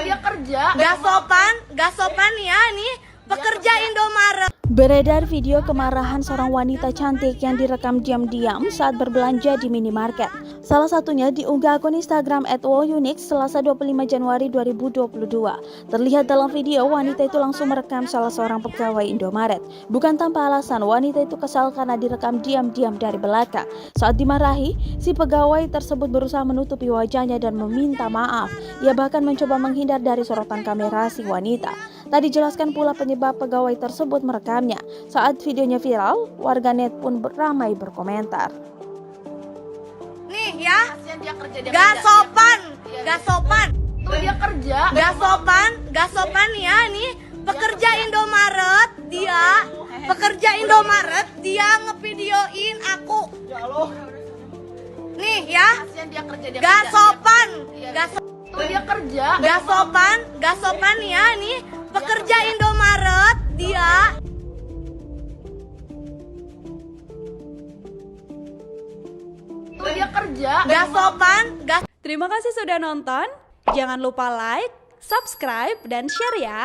dia kerja. Gak sopan ya nih pekerja Indomaret. Beredar video kemarahan seorang wanita cantik yang direkam diam-diam saat berbelanja di minimarket. Salah satunya diunggah akun Instagram @wowunix Selasa 25 Januari 2022. Terlihat dalam video wanita itu langsung merekam salah seorang pegawai Indomaret. Bukan tanpa alasan, wanita itu kesal karena direkam diam-diam dari belakang. Saat dimarahi, si pegawai tersebut berusaha menutupi wajahnya dan meminta maaf. Ia bahkan mencoba menghindar dari sorotan kamera si wanita. Tak dijelaskan pula penyebab pegawai tersebut merekamnya. Saat videonya viral, warganet pun ramai berkomentar. Nih ya, Kasihan dia kerja, dia gak kerja. sopan, Iya, gak sopan, Tuh dia kerja. gak sopan ya nih pekerja Indomaret dia ngevideoin aku. Nih ya, Kasihan dia kerja, dia gak kerja. sopan, Iya. gak Tuh dia kerja. gak sopan ya nih pekerja Indomaret dia. Tuh dia kerja. Gak sopan, gak. Terima kasih sudah nonton. Jangan lupa like, subscribe, dan share ya.